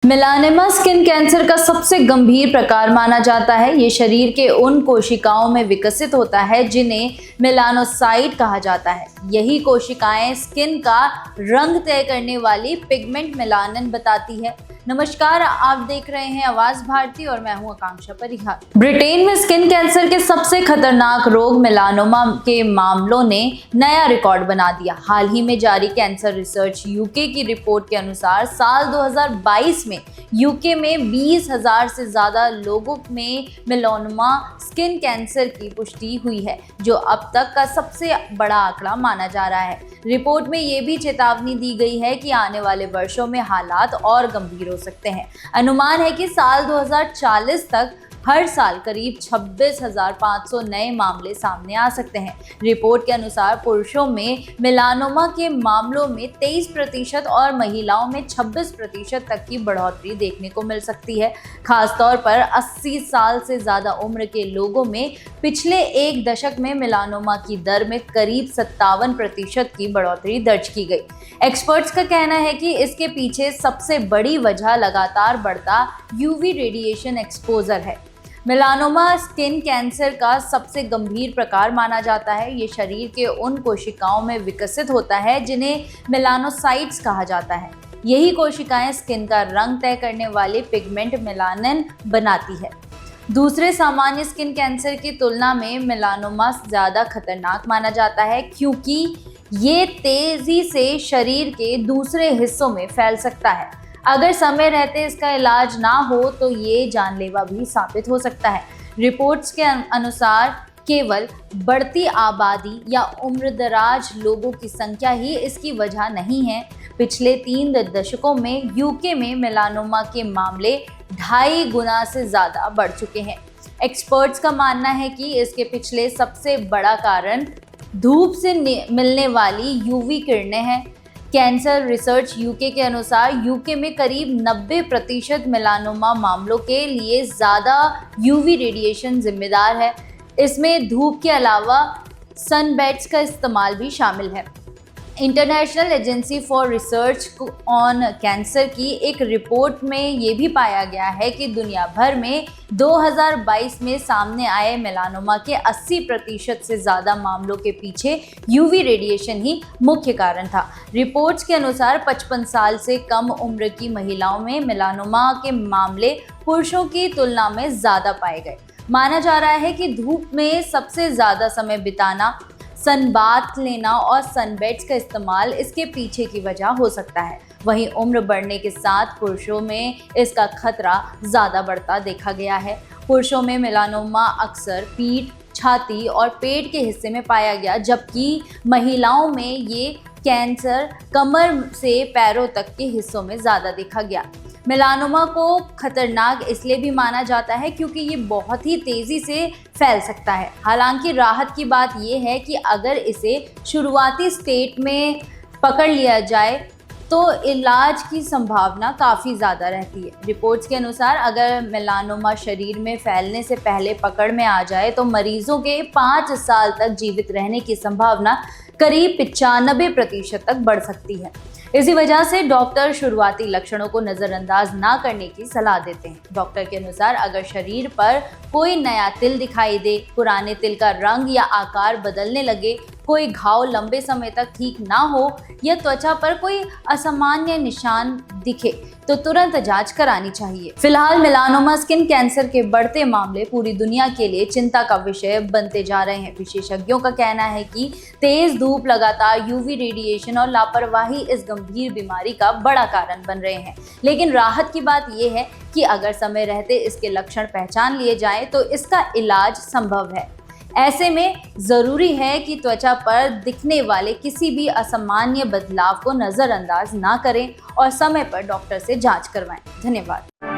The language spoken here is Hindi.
मेलानोमा स्किन कैंसर का सबसे गंभीर प्रकार माना जाता है। ये शरीर के उन कोशिकाओं में विकसित होता है जिन्हें मेलानोसाइट कहा जाता है। यही कोशिकाएं स्किन का रंग तय करने वाली पिगमेंट मेलानिन बताती है। नमस्कार, आप देख रहे हैं आवाज भारती और मैं हूं आकांक्षा परिहार। ब्रिटेन में स्किन कैंसर के सबसे खतरनाक रोग मेलानोमा के मामलों ने नया रिकॉर्ड बना दिया। हाल ही में जारी कैंसर रिसर्च यूके की रिपोर्ट के अनुसार साल 2022 में यूके में 20,000 से ज्यादा लोगों में मेलानोमा स्किन कैंसर की पुष्टि हुई है, जो अब तक का सबसे बड़ा आंकड़ा माना जा रहा है। रिपोर्ट में ये भी चेतावनी दी गई है कि आने वाले वर्षों में हालात और गंभीर हो सकते हैं। अनुमान है कि साल 2040 तक हर साल करीब 26,500 नए मामले सामने आ सकते हैं। रिपोर्ट के अनुसार पुरुषों में मेलानोमा के मामलों में 23% और महिलाओं में 26% तक की बढ़ोतरी देखने को मिल सकती है। खासतौर पर 80 साल से ज़्यादा उम्र के लोगों में पिछले एक दशक में मेलानोमा की दर में करीब 57% की बढ़ोतरी दर्ज की गई। एक्सपर्ट्स का कहना है कि इसके पीछे सबसे बड़ी वजह लगातार बढ़ता यूवी रेडिएशन एक्सपोजर है। मेलानोमा स्किन कैंसर का सबसे गंभीर प्रकार माना जाता है। ये शरीर के उन कोशिकाओं में विकसित होता है जिन्हें मेलानोसाइट्स कहा जाता है। यही कोशिकाएं स्किन का रंग तय करने वाले पिगमेंट मेलानिन बनाती है। दूसरे सामान्य स्किन कैंसर की तुलना में मेलानोमा ज़्यादा खतरनाक माना जाता है, क्योंकि ये तेज़ी से शरीर के दूसरे हिस्सों में फैल सकता है। अगर समय रहते इसका इलाज ना हो तो ये जानलेवा भी साबित हो सकता है। रिपोर्ट्स के अनुसार केवल बढ़ती आबादी या उम्रदराज लोगों की संख्या ही इसकी वजह नहीं है। पिछले 3 दशकों में यूके में मेलानोमा के मामले 2.5 गुना से ज़्यादा बढ़ चुके हैं। एक्सपर्ट्स का मानना है कि इसके पिछले सबसे बड़ा कारण धूप से मिलने वाली यूवी किरणें हैं। कैंसर रिसर्च यूके के अनुसार यूके में करीब 90% मेलानोमा मामलों के लिए ज़्यादा यूवी रेडिएशन जिम्मेदार है। इसमें धूप के अलावा सनबैट्स का इस्तेमाल भी शामिल है। International agency for research on cancer की एक रिपोर्ट में ये भी पाया गया है कि दुनिया भर में 2022 में सामने आए मेलानोमा के 80% से ज़्यादा मामलों के पीछे यूवी रेडिएशन ही मुख्य कारण था। रिपोर्ट्स के अनुसार 55 साल से कम उम्र की महिलाओं में मेलानोमा के मामले पुरुषों की तुलना में ज़्यादा पाए गए। माना जा रहा है कि धूप में सबसे ज़्यादा समय बिताना, सनबाथ लेना और सनबेड्स का इस्तेमाल इसके पीछे की वजह हो सकता है। वहीं उम्र बढ़ने के साथ पुरुषों में इसका खतरा ज़्यादा बढ़ता देखा गया है। पुरुषों में मेलानोमा अक्सर पीठ, छाती और पेट के हिस्से में पाया गया, जबकि महिलाओं में ये कैंसर कमर से पैरों तक के हिस्सों में ज़्यादा देखा गया। मेलानोमा को खतरनाक इसलिए भी माना जाता है क्योंकि ये बहुत ही तेज़ी से फैल सकता है। हालांकि राहत की बात यह है कि अगर इसे शुरुआती स्टेट में पकड़ लिया जाए तो इलाज की संभावना काफ़ी ज़्यादा रहती है। रिपोर्ट्स के अनुसार अगर मेलानोमा शरीर में फैलने से पहले पकड़ में आ जाए तो मरीजों के 5 साल तक जीवित रहने की संभावना करीब 95% तक बढ़ सकती है। इसी वजह से डॉक्टर शुरुआती लक्षणों को नज़रअंदाज ना करने की सलाह देते हैं। डॉक्टर के अनुसार अगर शरीर पर कोई नया तिल दिखाई दे, पुराने तिल का रंग या आकार बदलने लगे, कोई घाव लंबे समय तक ठीक ना हो या त्वचा पर कोई असामान्य निशान दिखे तो तुरंत जांच करानी चाहिए। फिलहाल मेलानोमा स्किन कैंसर के बढ़ते मामले पूरी दुनिया के लिए चिंता का विषय बनते जा रहे हैं। विशेषज्ञों का कहना है कि तेज धूप, लगातार यूवी रेडिएशन और लापरवाही इस गंभीर बीमारी का बड़ा कारण बन रहे हैं। लेकिन राहत की बात यह है कि अगर समय रहते इसके लक्षण पहचान लिए जाएं तो इसका इलाज संभव है। ऐसे में ज़रूरी है कि त्वचा पर दिखने वाले किसी भी असामान्य बदलाव को नज़रअंदाज ना करें और समय पर डॉक्टर से जांच करवाएं। धन्यवाद।